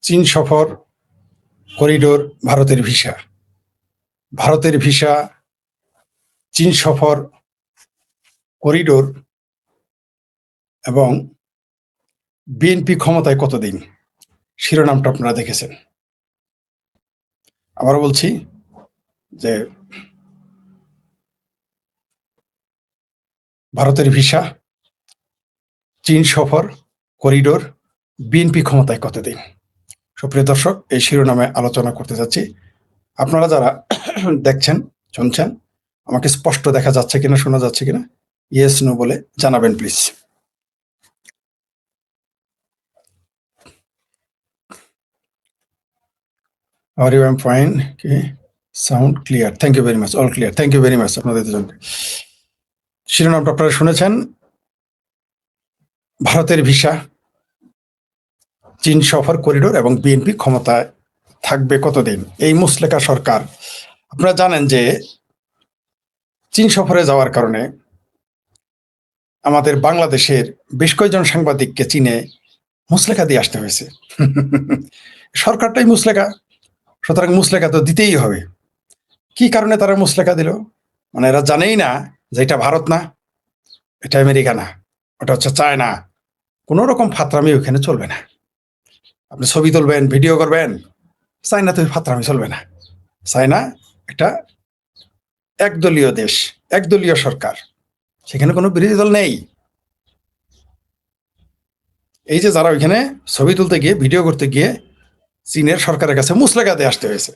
চীন সফর, করিডোর, ভারতের ভিসা। ভারতের ভিসা, চীন সফর, করিডোর এবং বিএনপি ক্ষমতায় কতদিন, শিরোনামটা আপনারা দেখেছেন। আবারও বলছি যে ভারতের ভিসা, চীন সফর, করিডোর, বিএনপি ক্ষমতায় কতদিন। সুপ্রিয় দর্শক, এই শিরোনামে আলোচনা করতে যাচ্ছি। আপনারা যারা দেখছেন, শুনছেন, আমাকে স্পষ্ট দেখা যাচ্ছে কিনা, শোনা যাচ্ছে কিনা, ইয়েস নো বলে জানাবেন please. Audio I'm fine. Okay. Sound clear. Thank you very much. All clear. Thank you very much. আপনাদের দুজনকে। শিরোনামটা আপনারা শুনেছেন। ভারতের ভিসা, চীন সফর, করিডোর এবং বিএনপি ক্ষমতায় থাকবে কতদিন। এই মুসলেকা সরকার, আপনারা জানেন যে চীন সফরে যাওয়ার কারণে আমাদের বাংলাদেশের বেশ কয়েকজন সাংবাদিককে চীনে মুসলেকা দিয়ে আসতে হয়েছে। সরকারটাই মুসলেকা, সুতরাং মুসলেকা তো দিতেই হবে। কি কারণে তারা মুসলেকা দিল? মানে এরা জানেই না যে এটা ভারত না, এটা আমেরিকা না, ওটা হচ্ছে চায়না। কোনো রকম ফাতরামি ওখানে চলবে না। আপনি ছবি তুলবেন, ভিডিও করবেন, চায়নাতে ফাতরামি চলবে না। চায়না একটা একদলীয় দেশ, একদলীয় সরকার, সেখানে কোনো বিরোধী দল নেই। এই যে যারা ওইখানে ছবি তুলতে গিয়ে, ভিডিও করতে গিয়ে চীনের সরকারের কাছে মুসলেকা দিয়ে আসতে হয়েছে।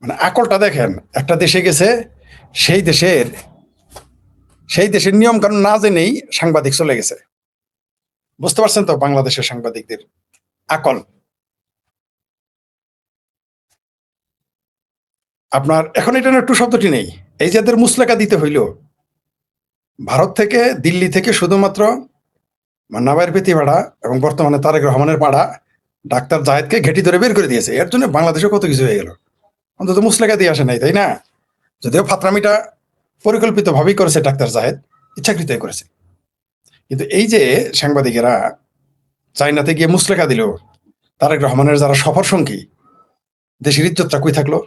মানে আকলটা দেখেন, একটা দেশে গেছে, সেই দেশের নিয়ম কানুন না জেনেই সাংবাদিক চলে গেছে। বুঝতে পারছেন তো বাংলাদেশের সাংবাদিকদের আকল। আপনার এখন এটা একটু শব্দটি নেই। এই যে মুসলেকা দিতে হইল, ভারত থেকে, দিল্লি থেকে শুধুমাত্র মান্নাবাইয়ের পেতিপাড়া এবং বর্তমানে তারেক রহমানের পাড়া ডাক্তার জাহেদকে ঘেঁটি ধরে বের করে দিয়েছে। এর জন্য বাংলাদেশে কত কিছু হয়ে গেল। অন্তত মুসলেকা দিয়ে আসে নাই, তাই না? যদিও ফাতরামিটা পরিকল্পিত ভাবেই করেছে ডাক্তার জাহেদ, ইচ্ছাকৃত করেছে। কিন্তু এই যে সাংবাদিকেরা চায়নাতে গিয়ে মুসলেকা দিল, তারেক রহমানের যারা সফর সঙ্গী, দেশের ইজ্জতটা কই থাকলো?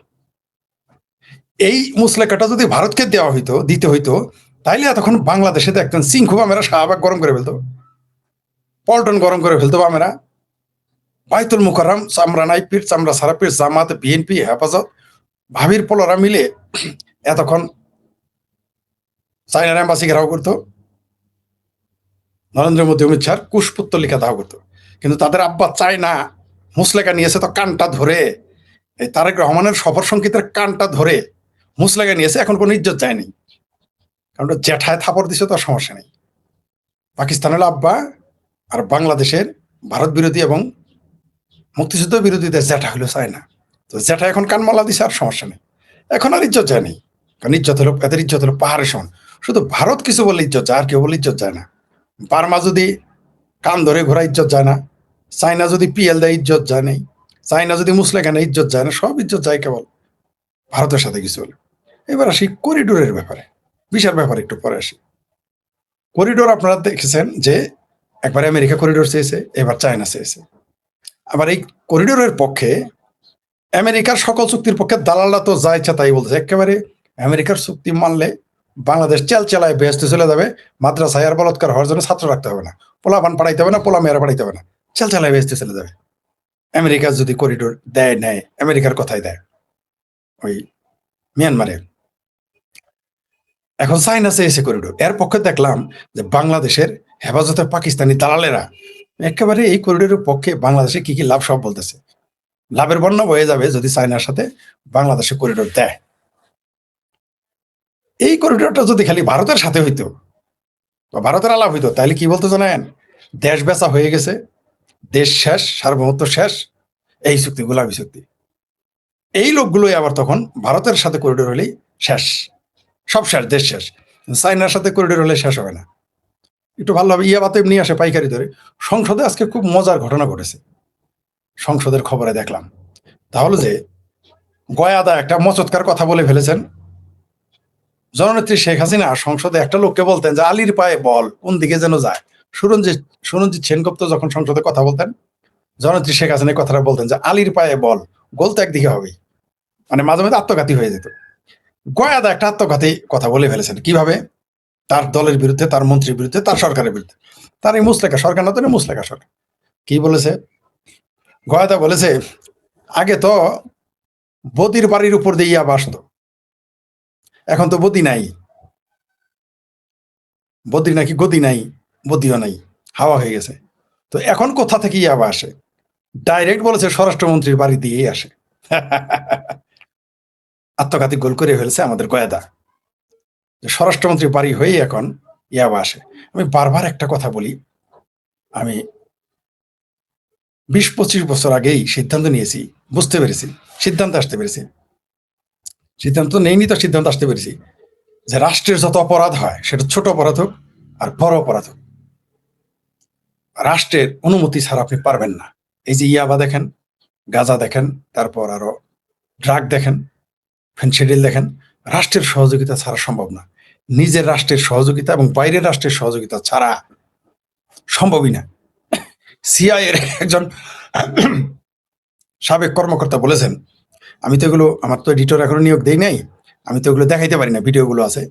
এই মুসলেকাটা যদি ভারতকে দেওয়া হইতো, দিতে হইতো, তাইলে এতক্ষণ বাংলাদেশে দেখতেন সিংহ বামেরা শাহবাগ গরম করে ফেলতো, পল্টন গরম করে ফেলতো বামেরা, বাইতুল মুকাররম চামড়া নাই পীর, চামড়া সারা পীর, জামাত, বিএনপি, হেফাজত, ভাবির পোলারা মিলে এতক্ষণ চায়নার এম্বাসি ঘেরাও করতো, নরেন্দ্র মোদী, অমিত শাহ কুশপুত্তলিকা দাহ করতো। কিন্তু তাদের আব্বা চায়না মুসলেকা নিয়েছে, তো কানটা ধরে, এই তারেক রহমানের সফর সংকেতের কানটা ধরে মুসলেকা নিয়েছে। এখন কোনো ইজ্জত যায়নি, কারণ জ্যাঠায় থাপড় দিছে, তো সমস্যা নেই। পাকিস্তান হলো আব্বা, আর বাংলাদেশের ভারত বিরোধী এবং মুক্তিযুদ্ধ বিরোধীদের জ্যাঠা হলো চায়না। তো জ্যাঠা এখন কানমালা দিছে, আর সমস্যা নেই। এখন আর ইজ্জত যায়নি, কারণ ইজ্জত হলো, এদের ইজ্জত হলো পাহাড়ে সমান। শুধু ভারত কিছু বললে ইজ্জত যায়, আর কেউ বলে ইজ্জত যায় না। বার্মা যদি কান ধরে ঘোরা, ইজ্জত যায় না। চায়না যদি পিএল দেয়, ইজ্জত যায় নাই। চায়না যদি মুসলেকা নেয়, ইজ্জত যায় না। সব ইজ্জত যায় কেবল ভারতের সাথে কিছু হলে। এবার আসি করিডোরের ব্যাপারে, ভিসার ব্যাপারে একটু পরে আসি। করিডোর আপনারা দেখেছেন যে একবার আমেরিকা করিডোর চেয়েছে, এবার চায়না চেয়েছে। আবার এই করিডোরের পক্ষে, আমেরিকার সকল চুক্তির পক্ষে দালালরা তো যা ইচ্ছা তাই বলতেছে। একেবারে আমেরিকার চুক্তি মানলে বাংলাদেশ চেলায় বেহেস্তে চলে যাবে। মাদ্রাসায় আর বলৎকার হওয়ার জন্য ছাত্র রাখতে হবে না, পোলাপান পাঠাইতে হবে না, পোলা মেয়েরা পাঠাইতে হবে না, চেলায় বেহেস্তে চলে যাবে আমেরিকা যদি করিডোর দেয়, নেয়। আমেরিকার কথাই দেয় ওই মিয়ানমারে। এখন চায়না চেয়েছে করিডোর, এর পক্ষে দেখলাম যে বাংলাদেশের হেফাজতে পাকিস্তানি দালালেরা একেবারে এই করিডোরের পক্ষে বাংলাদেশে কি কি লাভ সব বলতেছে। লাভের বন্যা বয়ে যাবে যদি চায়নার সাথে বাংলাদেশে করিডোর দেয়। এই করিডোরটা যদি খালি ভারতের সাথে হইতো বা ভারতের আলাপ হইতো, তাহলে কি বলতো জানেন? দেশ বেচা হয়ে গেছে, দেশ শেষ, সার্বভৌমত্ব শেষ, এই চুক্তি, গোলাপি চুক্তি। এই লোকগুলোই আবার তখন ভারতের সাথে করিডোর হলেই শেষ, সব শেষ, দেশ শেষ। চায়নার সাথে করিডোর হলে শেষ হবে না। একটু ভালোভাবে ইয়াবাতে নিয়ে আসে পাইকারি ধরে। সংসদে আজকে খুব মজার ঘটনা ঘটেছে, সংসদের খবরে দেখলাম। তাহলে যে গয়াদা একটা মচৎকার কথা বলে ফেলেছেন। জননেত্রী শেখ হাসিনা সংসদে একটা লোককে বলতেন যে আলীর পায়ে বল, কোন দিকে যেন যায়। সুরঞ্জিত সেনগুপ্ত যখন সংসদে কথা বলতেন, জননেত্রী শেখ হাসিনা কথাটা বলতেন যে আলীর পায়ে বল, গোল তো একদিকে হবেই, মানে মাঝে মাঝে আত্মঘাতী হয়ে যেত। গয়াদা একটা আত্মঘাতী কথা বলে ফেলেছেন। কিভাবে? তার দলের বিরুদ্ধে, তার মন্ত্রীর বিরুদ্ধে, তার সরকারের বিরুদ্ধে। তার এই মুসলেখা সরকার না, তো মুসলেখা সরকার। কি বলেছে গয়াদা? বলেছে আগে তো বদির বাড়ির উপর দিয়ে ইয়াবা আসতো, এখন তো বদি নাই, বদি নাকি গদি নাই, বদিও নাই, হাওয়া হয়ে গেছে। তো এখন কোথা থেকে ইয়াবা আসে? ডাইরেক্ট বলেছে স্বরাষ্ট্রমন্ত্রীর বাড়ি দিয়েই আসে। আত্মঘাতী গোল করে ফেলছে আমাদের গয়াদা, স্বরাষ্ট্রমন্ত্রীর বাড়ি হয়েই এখন ইয়াবা আসে। আমি বারবার একটা কথা বলি, আমি 20-25 বছর আগেই সিদ্ধান্ত নিয়েছি, বুঝতে পেরেছি, সিদ্ধান্ত আসতে পেরেছি, সিদ্ধান্ত নেইনি তো সিদ্ধান্ত আসতে পেরেছি যে রাষ্ট্রের যত অপরাধ হয়, সেটা ছোট অপরাধ হোক আর বড় অপরাধ হোক, রাষ্ট্রের অনুমতি ছাড়া আপনি পারবেন না। এই যে ইয়াবা দেখেন, গাঁজা দেখেন, তারপর আরো ড্রাগ দেখেন, ফেনসিডিল দেখেন, রাষ্ট্রের সহযোগিতা ছাড়া সম্ভব না। নিজের রাষ্ট্রের সহযোগিতা এবং বাইরের রাষ্ট্রের সহযোগিতা ছাড়া সম্ভবই না। সিআইএর একজন সাবেক কর্মকর্তা বলেছেন, আমি তো এগুলো, আমার তো এডিটর এখনো নিয়োগ দেই নাই, আমি তো এগুলো দেখাইতে পারি না, ভিডিওগুলো আছে,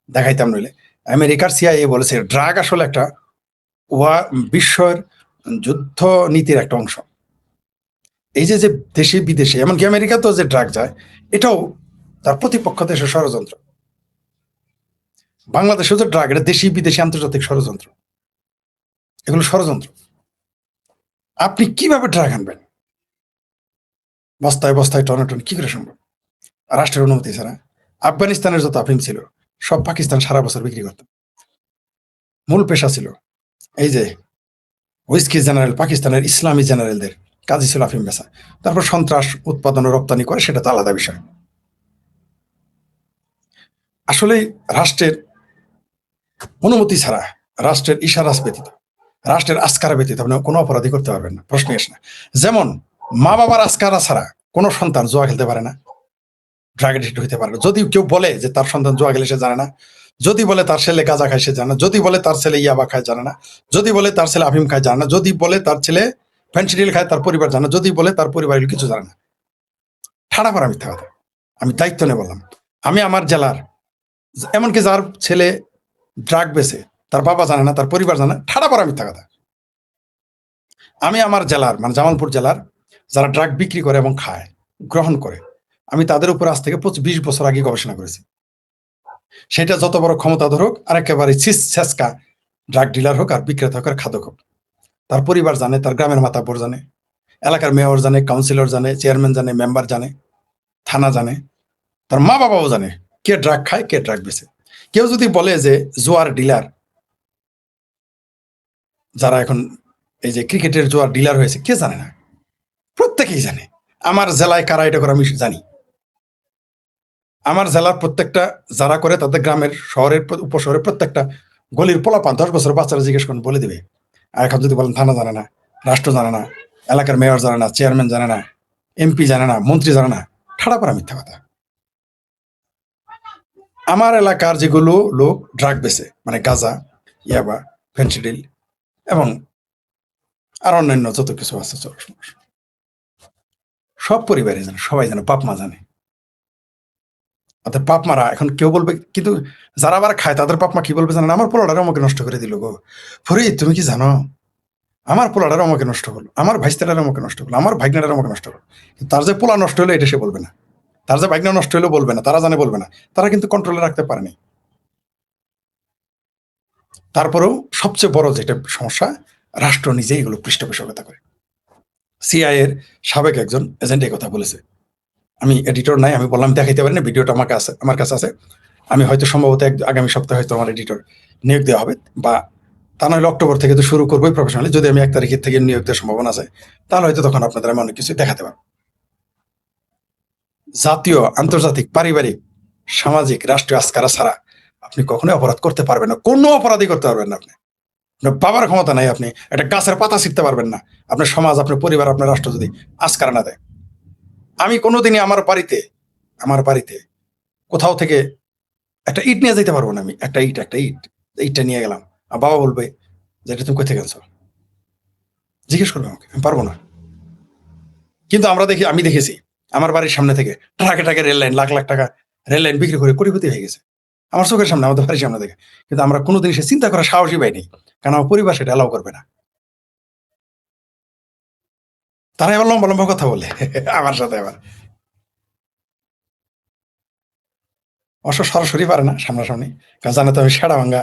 দেখাইতাম নইলে। আমেরিকার সিআইএ বলেছে ড্রাগ আসলে একটা বিশ্বের যুদ্ধ নীতির একটা অংশ। এই যে যে দেশে বিদেশে, এমনকি আমেরিকাতেও যে ড্রাগ যায়, এটাও তার প্রতিপক্ষ দেশের ষড়যন্ত্র। বাংলাদেশেও যে ড্রাগ, এটা দেশি বিদেশি আন্তর্জাতিক ষড়যন্ত্র, এগুলো ষড়যন্ত্র। আপনি কিভাবে ড্রাগ আনবেন বস্তায় বস্তায়, টনাটন, কি করে সম্ভব রাষ্ট্রের অনুমতি ছাড়া? আফগানিস্তানের যত আফিম ছিল সব পাকিস্তান সারা বছর বিক্রি করত। মূল পেশা ছিল এই যে হুইস্কি জেনারেল, পাকিস্তানের ইসলামী জেনারেলদের কাজই ছিল আফিম বেচা। তারপর সন্ত্রাস উৎপাদন ও রপ্তানি করে, সেটা তো আলাদা বিষয়। আসলে রাষ্ট্রের অনুমতি ছাড়া, রাষ্ট্রের ইশারা ব্যতীত, রাষ্ট্রের আস্কারা ব্যতীত আপনি কোনো অপরাধী করতে পারবেন না, প্রশ্নই আসে না। যেমন মা বাবার আস্কারা ছাড়া কোনো সন্তান জুয়া খেলতে পারে না, ড্রাগ এডিক্ট হইতে পারে না। যদি কেউ বলে যে তার সন্তান জুয়া খেলে, সে জানে না। যদি বলে তার ছেলে গাঁজা খায়, সে জানে না। যদি বলে তার ছেলে ইয়াবা খায়, জানে না। যদি বলে তার ছেলে আফিম খায়, জানে না। যদি বলে তার ছেলে ফেন্সিডিল খায়, তার পরিবার জানে না। যদি বলে তার পরিবারের কিছু জানে না। ঠাড়া পড়া মিথ্যা কথা। আমি দায়িত্ব নিয়ে বললাম, আমি আমার জেলার, এমনকি যার ছেলে ড্রাগ বেচে, তার বাবা জানে না, তার পরিবার জানে না, ঠাড়া পড়া মিথ্যা কথা। আমি আমার জেলার, মানে জামালপুর জেলার যারা ড্রাগ বিক্রি করে এবং খায়, গ্রহণ করে, আমি তাদের উপর আজ থেকে 20 বছর আগে গবেষণা করেছি। সেটা যত বড় ক্ষমতাধর হোক আর একেবারে ছেঁচকা ড্রাগ ডিলার হোক আর বিক্রেতা হোক আর খাদক হোক, তার পরিবার জানে, তার গ্রামের মাতাব্বর জানে, এলাকার মেয়র জানে, কাউন্সিলর জানে, চেয়ারম্যান জানে, মেম্বার জানে, থানা জানে, তার মা বাবাও জানে কে ড্রাগ খায়, কে ড্রাগ বেচে। কেউ যদি বলে যে জোয়ার ডিলার, যারা এখন এই যে ক্রিকেটের জোয়ার ডিলার হয়েছে, কে জানে না? প্রত্যেকেই জানে। আমার জেলায় কারা এটা করে আমি জানি। আমার জেলার প্রত্যেকটা যারা করে, তাদের গ্রামের, শহরের, উপশহরের প্রত্যেকটা গলির পোলাপান 10 বছর বাচ্চারা জিজ্ঞেস করেন, বলে দিবে। আর এখন যদি বলেন থানা জানে না, রাষ্ট্র জানে না, এলাকার মেয়র জানে না, চেয়ারম্যান জানে না, এমপি জানে না, মন্ত্রী জানে না, ঠাড়া পড়া মিথ্যা কথা। আমার এলাকার যেগুলো লোক ড্রাগ বেচে, মানে গাঁজা, ইয়াবা, ফেন্সিডিল এবং আর অন্যান্য যত কিছু আছে, সব পরিবারে জানে, সবাই জানে, বাপ মা জানে। অর্থাৎ বাপ মারা এখন কেউ বলবে, কিন্তু যারা আবার খায় তাদের বাপ মা কি বলবে জানেন? আমার পোলাটারে আমাকে নষ্ট করে দিল গো। ফরিদ, তুমি কি জানো আমার পোলাটারে আমাকে নষ্ট হলো, আমার ভাইস্তাটারে আমাকে নষ্ট হলো, আমার ভাইগনাটারে আমাকে নষ্ট হলো। তার যে পোলা নষ্ট হলো এটা সে বলবে না, তার যে ভাইগনা নষ্ট হলো বলবে না, তারা জানে বলবে না, তারা কিন্তু কন্ট্রোলে রাখতে পারেনি। তারপরেও সবচেয়ে বড় যেটা সমস্যা, রাষ্ট্র নিজেই এগুলো পৃষ্ঠপোষকতা করে। সিআইএর সাবেক একজন এজেন্ট এই কথা বলেছে। আমি এডিটর নাই, আমি বললাম দেখাইতে পারি না, ভিডিওটা আমার কাছে আছে। আমি হয়তো সম্ভবত আগামী সপ্তাহে হয়তো আমার এডিটর নিয়োগ দেওয়া হবে, বা তা নাহলে অক্টোবর থেকে তো শুরু করবোই প্রফেশনালি। যদি আমি 1 তারিখের থেকে নিয়োগ দেওয়ার সম্ভাবনা আছে, তাহলে হয়তো তখন আপনাদের আমি অনেক কিছু দেখাতে পারবো। জাতীয়, আন্তর্জাতিক, পারিবারিক, সামাজিক, রাষ্ট্রীয় আস্কারা ছাড়া আপনি কখনোই অপরাধ করতে পারবেন না। কোনো অপরাধই করতে পারবেন না আপনি। আপনার বাবার ক্ষমতা নাই, আপনি একটা গাছের পাতা ছিঁড়তে পারবেন না। আপনার সমাজ, আপনার পরিবার, আপনার রাষ্ট্র যদি আস্কারা না দেয়। আমি কোনোদিনই আমার বাড়িতে কোথাও থেকে একটা ইট নিয়ে যেতে পারবো না। আমি একটা ইটটা নিয়ে গেলাম, আর বাবা বলবে যে এটা তুমি কোথা থেকে আনছো, জিজ্ঞেস করবে আমাকে, আমি পারবো না। কিন্তু আমি দেখেছি আমার বাড়ির সামনে থেকে ট্রাকে ট্রাকে রেল লাইন, লাখ লাখ টাকা রেল লাইন বিক্রি করে কোটিপতি হয়ে গেছে আমার চোখের সামনে, আমাদের বাড়ির সামনে থেকে। কিন্তু আমরা কোনোদিন সে চিন্তা করার সাহসই পাইনি, কারণ আমার পরিবার সেটা অ্যালাউ করবে না। তারা এবার লম্বা লম্বা কথা বলে আমার সাথে আবার, অবশ্য সরাসরি পারে না সামনাসামনি, কারণ জানে তো আমি সেরা ভাঙ্গা,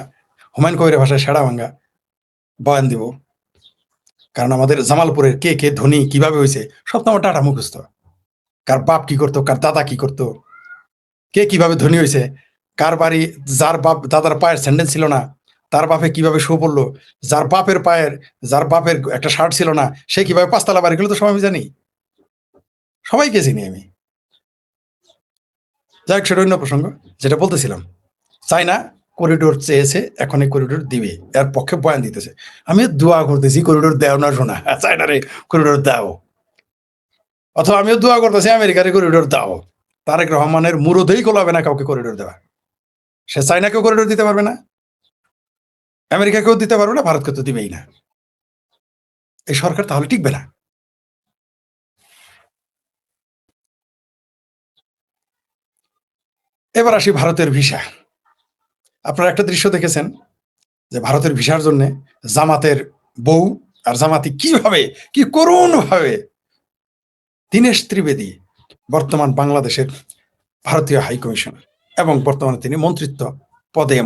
হুমায়ুন কবিরের ভাষায় সেরা ভাঙ্গা বয়ান দিব। কারণ আমাদের জামালপুরের কে কে ধনী কিভাবে হয়েছে সব তো আমার টাটা মুখস্থ। কার বাপ কি করতো, কার দাদা কি করতো, কে কিভাবে ধনী হয়েছে, কার বাড়ি, যার বাপ দাদার পায়ের স্যান্ডেল ছিল না তার বাপে কিভাবে শো পড়লো, যার বাপের একটা শার্ট ছিল না সে কিভাবে পাঁচতলা বাড়ি গেলো, তো সবাই আমি জানি, সবাইকে চিনি আমি। যাই হোক, সেটা অন্য প্রসঙ্গ। যেটা বলতেছিলাম, চায়না করিডোর চেয়েছে, এখন এই করিডোর দিবে, এর পক্ষে বয়ান দিতেছে। আমি দোয়া করতেছি করিডোর দেও না, শোনা চায়নারে করিডোর দাও, অথবা আমিও দোয়া করতেছি আমেরিকারে করিডোর দাও। তারেক রহমানের মুরদেই কোলাবে না কাউকে করিডোর দেওয়া। সে চায়নাকেও করিডোর দিতে পারবে না, আমেরিকাকেও দিতে পারবে না, ভারতকে তো দিবেই না। এই সরকার তাহলে টিকবে না। এবার আসি ভারতের ভিসা। আপনারা একটা দৃশ্য দেখেছেন যে ভারতের ভিসার জন্য জামাতের বউ আর জামাতি কিভাবে, কি করুণ ভাবে, দীনেশ ত্রিবেদী বর্তমান বাংলাদেশের ভারতীয় হাই কমিশনার এবং বর্তমানে তিনি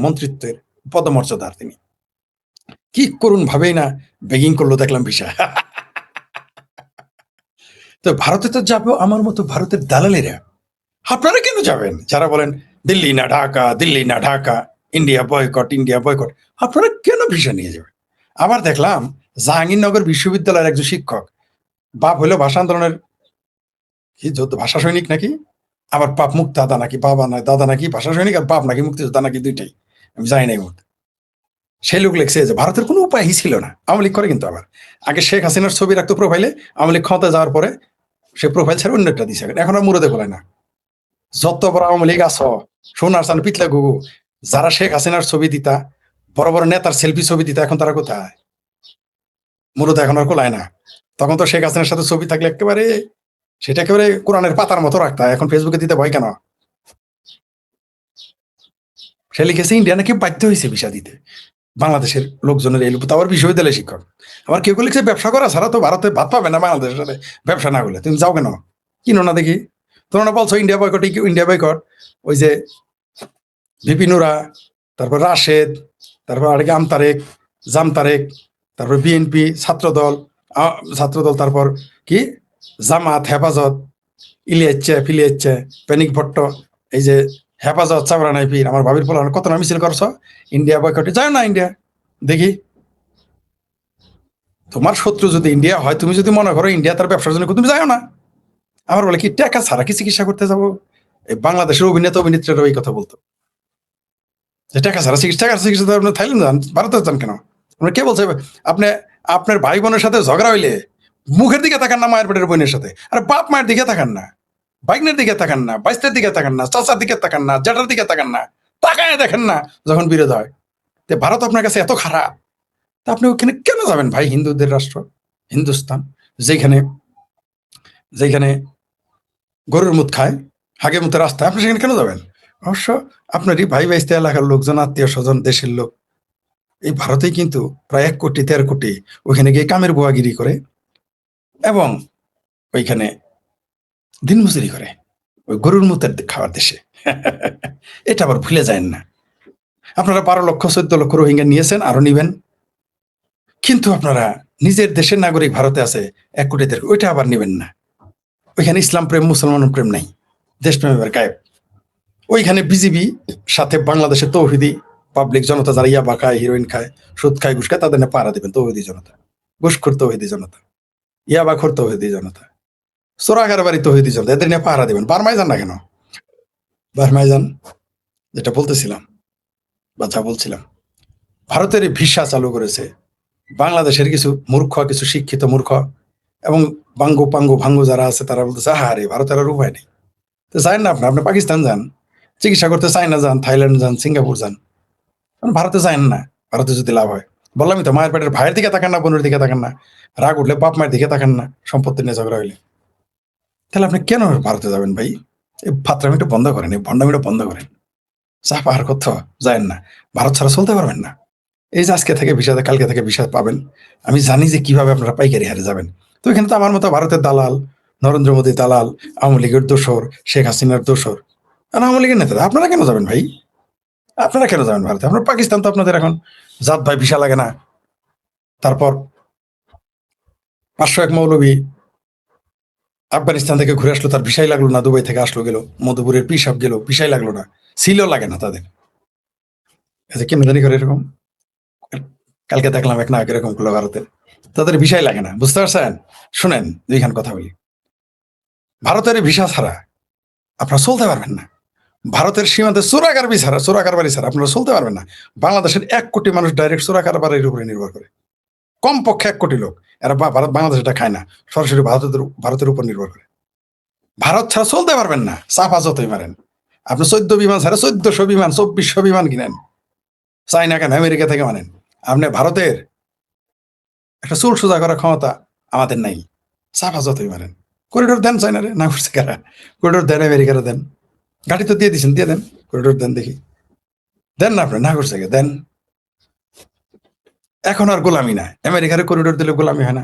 মন্ত্রিত্বের পদমর্যাদার, তিনি কি করুণ ভাবেই না বেগিং করলো দেখলাম ভিসা। তো ভারতে তো যাবো আমার মতো ভারতের দালালেরা, আপনারা কেন যাবেন? যারা বলেন দিল্লি না ঢাকা, দিল্লি না Dhaka, India boycott, India boycott, আপনারা কেন ভিসা নিয়ে যাবেন? আবার দেখলাম জাহাঙ্গীরনগর বিশ্ববিদ্যালয়ের একজন শিক্ষক, বাপ হইলো ভাষা আন্দোলনের কি যুদ্ধ ভাষা সৈনিক নাকি, আবার বাপ মুক্তিযোদ্ধা নাকি, বাবা নয় দাদা নাকি ভাষা সৈনিক, আর বাপ নাকি মুক্তিযোদ্ধা নাকি, দুইটাই আমি জানি না এই মুহূর্তে। সেই লোক লিখছে যে ভারতের কোনো উপায়ই ছিল না। আওয়ামী লীগ করে কিন্তু আবার আগে শেখ হাসিনার ছবি রাখতো প্রোফাইলে, আওয়ামী লীগ ক্ষমতা যাওয়ার পরে সে প্রোফাইল ছেড়ে অন্যটা দিছে, এখন আর মুরদে বলে না। যত বড় আওয়ামী লীগ আছো, সোনার চান পিতলা গুগু, যারা শেখ হাসিনার ছবি দিতা, বড় বড় নেতার সেলফি ছবি দিতা, এখন তারা কোথায়? মুরদ এখন আর কোলায় না। তখন তো শেখ হাসিনার সাথে ছবি থাকলে একেবারে সেটা একেবারে কোরআনের পাতার মতো রাখতা, এখন ফেসবুকে দিতে ভয় কেন? সে লিখেছে ইন্ডিয়া নাকি বাধ্য হয়েছে ভিসা দিতে বাংলাদেশের লোকজনের, এই আবার বিশ্ববিদ্যালয় শিক্ষক। আবার কেউ কেউ লিখছে ব্যবসা করা ছাড়া তো ভারতে ভাত পাবে না বাংলাদেশের সাথে, ব্যবসা না করলে তুমি যাও কেন, কিনো না দেখি। তোমরা বলছো ইন্ডিয়া বয়কট, ইন্ডিয়া বয়কট, ওই যে বিপিনুরা, তারপর রাশেদ, তারপর আরেকে আমতারেক, জামতারেক, তারপর বিএনপি, ছাত্রদল, তারপর কি জামাত, হেফাজত, ফিলিয়েচ্ছে, প্যানিক ভট্ট, এই যে হেফাজত, চাবরা নাইপির, আমার ভাবির পোলা কত না মিছিল করছো ইন্ডিয়া বয়কটে, যায় না ইন্ডিয়া। দেখি তোমার শত্রু যদি ইন্ডিয়া হয়, তুমি যদি মনে করো ইন্ডিয়া তার ব্যবসার জন্য, তুমি যাও না। আমার বলে কি টাকা ছাড়া কি চিকিৎসা করতে যাবো? এই বাংলাদেশের অভিনেত্রীরা ওই কথা বলতো যে টাকা ছাড়া চিকিৎসা, আপনি থাইল্যান্ড যান, ভারতে যান কেন? আপনার কে বলছে আপনি আপনার ভাই বোনের সাথে ঝগড়া হইলে মুখের দিকে তাকান না, মায়ের পেটের বোনের সাথে, আর বাপ মায়ের দিকে তাকান না, বাইকনের দিকে তাকান না, বাইস্তের দিকে তাকান না, চাচার দিকে তাকান না, জ্যাঠার দিকে তাকান না, তাকায় দেখেন না যখন বিরোধ হয়। তো ভারত আপনার কাছে এত খারাপ, তা আপনি ওখানে কেন যাবেন ভাই? হিন্দুদের রাষ্ট্র হিন্দুস্তান, যেখানে যেখানে গরুর মুত খায়, হাগে মুতে রাস্তায়, আপনি সেখানে কেন যাবেন? অবশ্য আপনারই ভাই বাইস্তে এলাকার লোকজন, আত্মীয় স্বজন, দেশের লোক এই ভারতে কিন্তু প্রায় 1 কোটি 13 কোটি ওইখানে গিয়ে কামের বুয়াগিরি করে এবং ওইখানে দিন মজুরি করে, ওই গরুর মুতের খাওয়ার দেশে। এটা আবার ভুলে যায় না। আপনারা 12 লক্ষ 14 লক্ষ রোহিঙ্গা নিয়েছেন, আরো নিবেন, কিন্তু আপনারা নিজের দেশের নাগরিক ভারতে আছে 1 কোটি 13 কোটি, ওইটা আবার নিবেন না। ওইখানে ইসলাম প্রেম মুসলমান প্রেম নাই, দেশপ্রেম এবার গায়েব। ওইখানে বিজিবি সাথে বাংলাদেশের তৌহিদি পাবলিক জনতা, যারা ইয়াবা খায়, হিরোইন খায়, সুদ খায়, ঘুষ খায়, তাদের না পাহারা দিবেন তৌহিদি জনতা, ঘুষখোর তৌহিদি জনতা, ইয়াবাখোর তৌহিদি জনতা, চোরাগার বাড়ি তৌহিদি জনতা, এদের নিয়ে পাহারা দিবেন। বার্মায় যান না কেন? বার্মায় যান। যেটা বলতেছিলাম বা যা বলছিলাম, ভারতের ভিসা চালু করেছে বাংলাদেশের কিছু মূর্খ, কিছু শিক্ষিত মূর্খ এবং ভাঙ্গু যারা আছে, তারা বলতেছে আহারে ভারতের আর উপায় নেই। তো যান না, আপনি পাকিস্তান যান চিকিৎসা করতে, চায়না যান, থাইল্যান্ড যান, সিঙ্গাপুর যান, ভারতে যান না। ভারতে যদি লাভ হয়, বললামই তো, মায়ের পেটের ভাইয়ের দিকে তাকান না, বোনের দিকে তাকান না, রাগ উঠলে বাপ মায়ের দিকে তাকান না, সম্পত্তি নিয়ে ঝগড়া হইলে। তাহলে আপনি কেন ভারতে যাবেন ভাই? এই ফাত্রামিটা বন্ধ করেন, এই ভণ্ডামিটা বন্ধ করেন। চা পাহাড় কোথাও যায়েন না, ভারত ছাড়া চলতে পারবেন না। এই যে আজকে থেকে ভিসা, কালকে থেকে ভিসা পাবেন, আমি জানি যে কিভাবে আপনারা পাইকারি হারে যাবেন। তো এখানে তো আমার মতো ভারতের দালাল, নরেন্দ্র মোদী দালাল, আওয়ামী লীগের দোসর, শেখ হাসিনার দোসর, আর আওয়ামী লীগের নেতারা। আপনারা কেন যাবেন ভাই? আপনারা কেন যাবেন ভারতে? আপনার পাকিস্তান তো আপনাদের এখন জাত ভাই, ভিসা লাগে না। তারপর 501 মৌলবী আফগানিস্তান থেকে ঘুরে আসলো, তার ভিসাই লাগলো না, দুবাই থেকে আসলো গেল, মধুপুরের পিসাব গেল, ভিসাই লাগলো না, সিলও লাগে না তাদের। কেমনি জানি করে এরকম? কালকে দেখলাম এক নায়ক এরকম করলো ভারতে, তাদের ভিসাই লাগে না, বুঝতে পারছেন? শুনেন দুইখান কথা বলি। ভারতের ভিসা ছাড়া আপনারা চলতে পারবেন না। ভারতের সীমান্তে চোরাকারবারি ছাড়া আপনারা চলতে পারবেন না। বাংলাদেশের 1 কোটি মানুষ ডাইরেক্ট চোরাকারবারির উপরে নির্ভর করে, কমপক্ষে 1 কোটি লোক। এরা ভারত বাংলাদেশ এটা খায় না, সরাসরি ভারতের উপর নির্ভর করে। ভারত ছাড়া চলতে পারবেন না, চাপা যতই মারেন। আপনি 14 বিমান ছাড়া 1400 বিমান, 2400 বিমান কিনেন, চাইনা কেন, আমেরিকা থেকে মানেন। আপনি ভারতের একটা চুল সোজা করার ক্ষমতা আমাদের নাই, চাপা যতই মারেন। করিডোর দেন চাইনারে, না করছে কারা? করিডোর দেন আমেরিকারে, দেন। গাড়ি তো দিয়ে দিচ্ছেন, দিয়ে দেন, করিডোর দেন দেখি। দেন না, আপনি না করছে দেন। এখন আর গোলামি না, আমেরিকারে করিডোর দিলে গোলামি হয় না।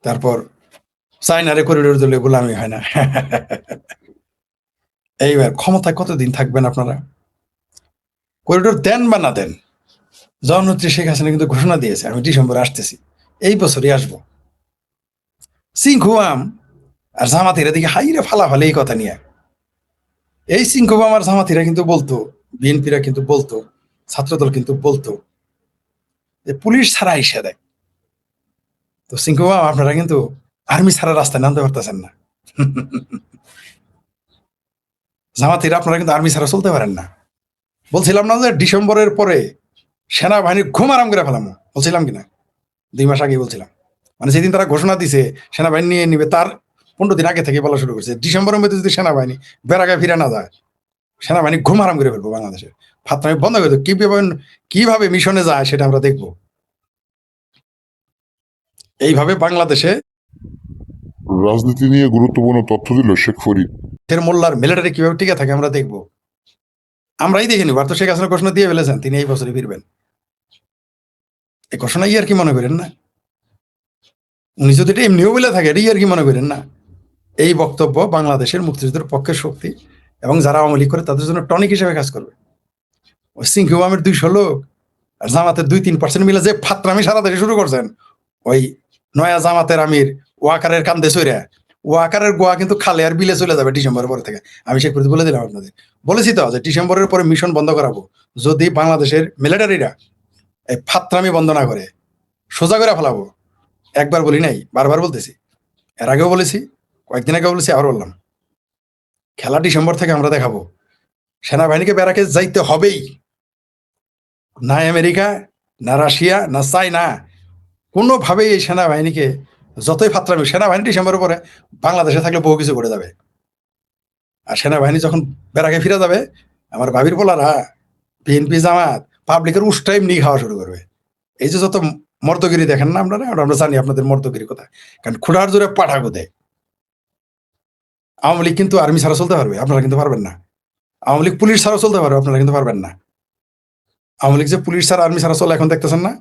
তারপর চাইনারে করিডোর দিলে গোলামি হয় না। এইবার ক্ষমতায় কতদিন থাকবেন আপনারা? করিডোর দেন বা না দেন, জননেত্রী শেখ হাসিনা কিন্তু ঘোষণা দিয়েছে, আমি ডিসেম্বরে আসতেছি, এই বছরই আসবো। সিংহুয়াম আর জামাতিরা দিকে হাইরে ফালাফালি এই কথা নিয়ে। এই সিংহুয়াম আর জামাতিরা কিন্তু বলতো, বিএনপিরা কিন্তু বলতো, ছাত্রদল কিন্তু বলতো যে পুলিশ ছাড়া আইসা দেয়। তো সিংহুয়াম আপনারা কিন্তু আর্মি ছাড়া রাস্তায় নামতে পারতেছেন না। জামাতিরা আপনারা কিন্তু আর্মি ছাড়া চলতে পারেন না। বলছিলাম না যে ডিসেম্বরের পরে সেনাবাহিনী ঘুম আরাম করে ফেলাম, বলছিলাম কিনা? 2 মাস আগে বলছিলাম। মানে যেদিন তারা ঘোষণা দিছে সেনাবাহিনী নিয়ে নিবে, তার 15 দিন আগে থেকে বলা শুরু করছে ডিসেম্বরের মধ্যে যদি সেনাবাহিনী বেড়াগায় ফিরে না যায়, সেনাবাহিনী ঘুম আরাম করে ফেলবো বাংলাদেশে। ফাত্রামি বন্ধ করে দেবো। কিভাবে মিশনে যায় সেটা আমরা দেখবো। এইভাবে বাংলাদেশে রাজনীতি নিয়ে গুরুত্বপূর্ণ তথ্য দিল শেখ ফরিদ। মোল্লার মিলিটারি কিভাবে টিকে থাকে আমরা দেখবো। আমরাই দেখিনি, ভারত শেখ হাসিনা ঘোষণা দিয়ে ফেলেছেন তিনি এই বছরই ফিরবেন। এই ঘোষণা আর কি মনে করেন না? উনি যদি এটা এমনিও বলে থাকে, এটা আর কি মনে করেন না? এই বক্তব্য বাংলাদেশের মুক্তিযুদ্ধের পক্ষের শক্তি এবং যারা আওয়ামী লীগ করে তাদের জন্য টনিক হিসেবে কাজ করবে। ওই সিংহুয়ামের 200 লোক আর জামাতের 2-3% মিলে যে ফাত্রামি সারা দেশে শুরু করছেন, ওই নয়া জামাতের আমির ওয়াকারের কান্দে চইরা, ওয়াকারের গোয়া কিন্তু খালে আর বিলে চলে যাবে ডিসেম্বরের পরে থেকে। আমি সে বলে দিলাম আপনাদের, বলেছি তো যে ডিসেম্বরের পরে মিশন বন্ধ করাবো যদি বাংলাদেশের মিলিটারিরা এই ফাত্রামি বন্ধ না করে, সোজা করে ফেলাবো। একবার বলি নাই, বারবার বলতেছি, এর আগেও বলেছি, কয়েকদিন আগেও বলেছি, আবার বললাম। খেলা ডিসেম্বর থেকে আমরা দেখাবো। সেনাবাহিনীকে ব্যারাকে যাইতে হবেই। না আমেরিকা, না রাশিয়া, না চাইনা কোনোভাবেই এই সেনাবাহিনীকে, যতই ফাত্রামি, সেনাবাহিনী ডিসেম্বরের পরে বাংলাদেশে থাকলে বহু কিছু করে যাবে। আর সেনাবাহিনী যখন ব্যারাকে ফিরে যাবে, আমার ভাবির বলারা বিএনপি জামাত পাবলিকের উষ্টাইম নিয়ে খাওয়া শুরু করবে। এই যে যত মর্দগিরি দেখেন না আপনারা, আমরা জানি আপনাদের মর্দগিরি কোথায়। কারণ খুঁড়ার জোরে পাঠা কোথায়। আওয়ামী লীগ কিন্তু আর্মি ছাড়া চলতে পারবে, আপনারা কিন্তু পারবেন না। আওয়ামী লীগ পুলিশ ছাড়া চলতে পারবে, আপনারা কিন্তু পারবেন না। আওয়ামী লীগ যে পুলিশ ছাড়া আর্মি ছাড়া চলে এখন দেখতেছেন না,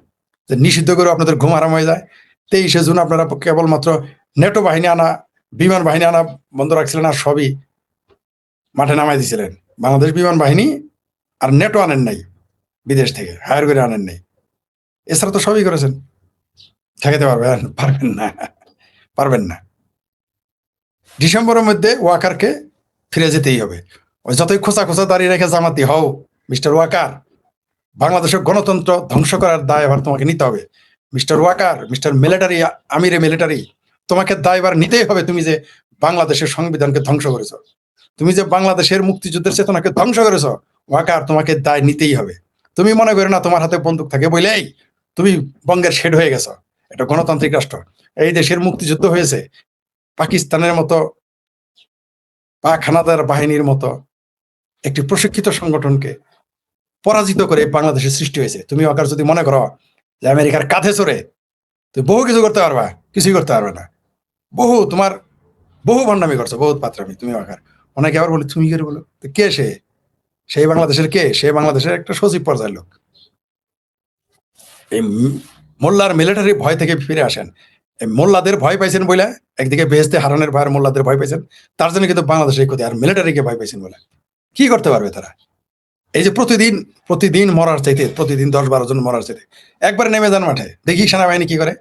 যে নিষিদ্ধ করে আপনাদের ঘুম আরাম হয়ে যায়। 23শে জুন আপনারা কেবলমাত্র নেটো বাহিনী আনা, বিমান বাহিনী আনা বন্ধ রাখছিলেন, আর সবই মাঠে নামাই দিয়েছিলেন। বাংলাদেশ বিমান বাহিনী আর নেটো আনেন নাই, বিদেশ থেকে হায়ার করে আনেন নাই। এছাড়া তো সবই করেছেন। ঠেকাতে পারবেন না, পারবেন না। ডিসেম্বরের মধ্যে ওয়াকারকে ফিরে যেতেই হবে। ওই যতই খোঁচা খোঁচা দাঁড়িয়ে রেখে জামাতি হও, মিস্টার ওয়াকার, বাংলাদেশের গণতন্ত্র ধ্বংস করার দায়ভার তোমাকে নিতে হবে। মিস্টার ওয়াকার, মিস্টার মিলিটারি, আমিরে মিলিটারি, তোমাকে দায়ভার নিতেই হবে। তুমি যে বাংলাদেশের সংবিধানকে ধ্বংস করেছ, তুমি যে বাংলাদেশের মুক্তিযুদ্ধের চেতনাকে ধ্বংস করেছ, ওয়াকার তোমাকে দায় নিতেই হবে। তুমি মনে করো না তোমার হাতে বন্দুক থাকে বলেই তুমি বঙ্গের শেড হয়ে গেছো। এটা গণতান্ত্রিক রাষ্ট্র। এই দেশের মুক্তিযুদ্ধ হয়েছে পাকিস্তানের মতো, পাক হানাদার বাহিনীর মতো একটি প্রশিক্ষিত সংগঠনকে পরাজিত করে বাংলাদেশের সৃষ্টি হয়েছে। তুমি ওয়াকার যদি মনে করো যে আমেরিকার কাঁধে চড়ে তুই বহু কিছু করতে পারবা, কিছুই করতে পারবে না। তোমার বহু ভণ্ডামি করছো, বহুত পাত্রামি তুমি আকার। অনেকে আবার বলে তুমি করে বলো, তো কে সে? সেই বাংলাদেশের কে? সে বাংলাদেশের একটা সচিব পর্যায়ের লোক। এই মোল্লার মিলিটারি ভয় থেকে ফিরে আসেন। এই মোল্লাদের ভয় পাইছেন বলে, একদিকে বেহেস্তে হারানের ভয়, মোল্লাদের ভয় পাইছেন, তার জন্য কিন্তু বাংলাদেশের ক্ষতি। আর মিলিটারিকে ভয় পাইছেন বলে কি করতে পারবে তারা? এই যে প্রতিদিন প্রতিদিন মরার চাইতে, প্রতিদিন 10-12 জন মরার চাইতে একবারে নেমে যান মাঠে, দেখি সেনাবাহিনী কি করে।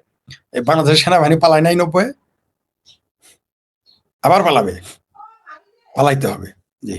এই বাংলাদেশের সেনাবাহিনী পালায় নাই 90, আবার পালাবে, পালাইতে হবে। জি।